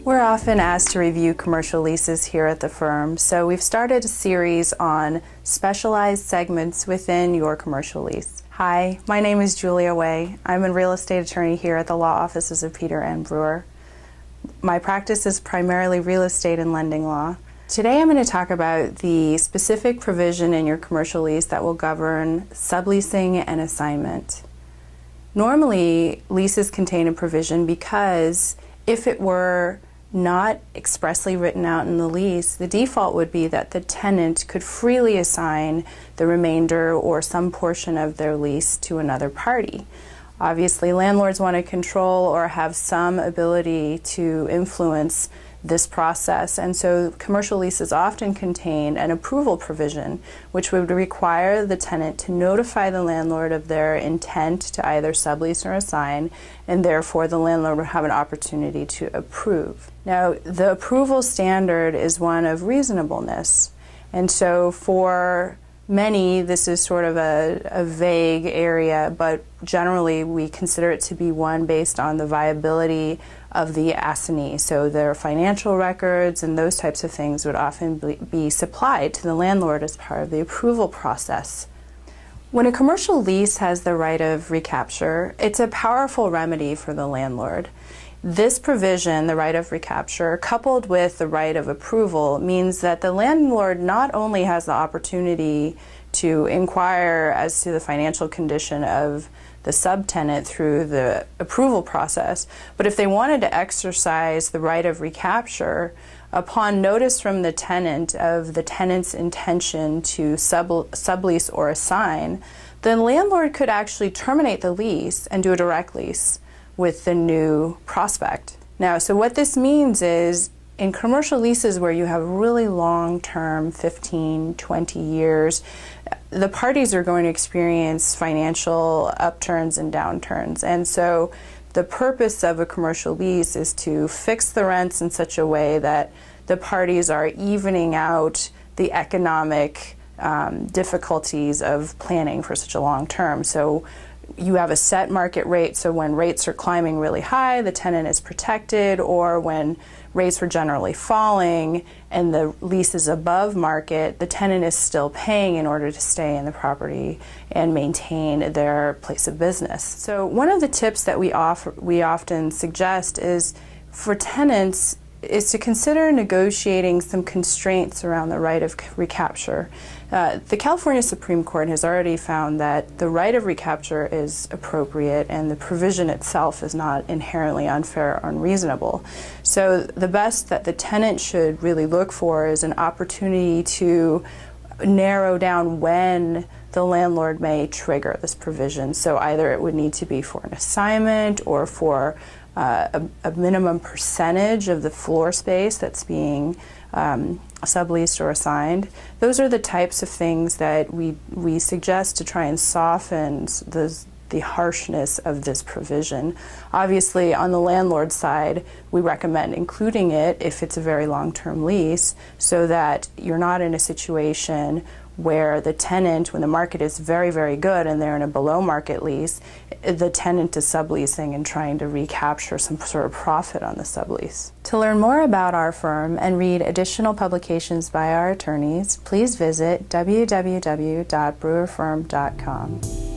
We're often asked to review commercial leases here at the firm, so we've started a series on specialized segments within your commercial lease. Hi, my name is Julia Way. I'm a real estate attorney here at the law offices of Peter N. Brewer. My practice is primarily real estate and lending law. Today I'm going to talk about the specific provision in your commercial lease that will govern subleasing and assignment. Normally, leases contain a provision because if it were not expressly written out in the lease, the default would be that the tenant could freely assign the remainder or some portion of their lease to another party. Obviously, landlords want to control or have some ability to influence this process, and so commercial leases often contain an approval provision which would require the tenant to notify the landlord of their intent to either sublease or assign, and therefore the landlord would have an opportunity to approve. Now, the approval standard is one of reasonableness, and so for many, this is sort of a vague area, but generally we consider it to be one based on the viability of the assignee. So their financial records and those types of things would often be supplied to the landlord as part of the approval process. When a commercial lease has the right of recapture, it's a powerful remedy for the landlord. This provision, the right of recapture, coupled with the right of approval, means that the landlord not only has the opportunity to inquire as to the financial condition of the subtenant through the approval process, but if they wanted to exercise the right of recapture, upon notice from the tenant of the tenant's intention to sublease or assign, the landlord could actually terminate the lease and do a direct lease with the new prospect. Now, so what this means is in commercial leases where you have really long-term, 15, 20 years, the parties are going to experience financial upturns and downturns. And so the purpose of a commercial lease is to fix the rents in such a way that the parties are evening out the economic difficulties of planning for such a long term. So you have a set market rate, so when rates are climbing really high, the tenant is protected, or when rates were generally falling and the lease is above market, the tenant is still paying in order to stay in the property and maintain their place of business. So one of the tips that we often suggest is for tenants is to consider negotiating some constraints around the right of recapture. The California Supreme Court has already found that the right of recapture is appropriate and the provision itself is not inherently unfair or unreasonable. So the best that the tenant should really look for is an opportunity to narrow down when the landlord may trigger this provision. So either it would need to be for an assignment or for a minimum percentage of the floor space that's being subleased or assigned. Those are the types of things that we suggest to try and soften the harshness of this provision. Obviously, on the landlord side, we recommend including it if it's a very long-term lease so that you're not in a situation where the tenant, when the market is very, very good and they're in a below-market lease, the tenant is subleasing and trying to recapture some sort of profit on the sublease. To learn more about our firm and read additional publications by our attorneys, please visit www.brewerfirm.com.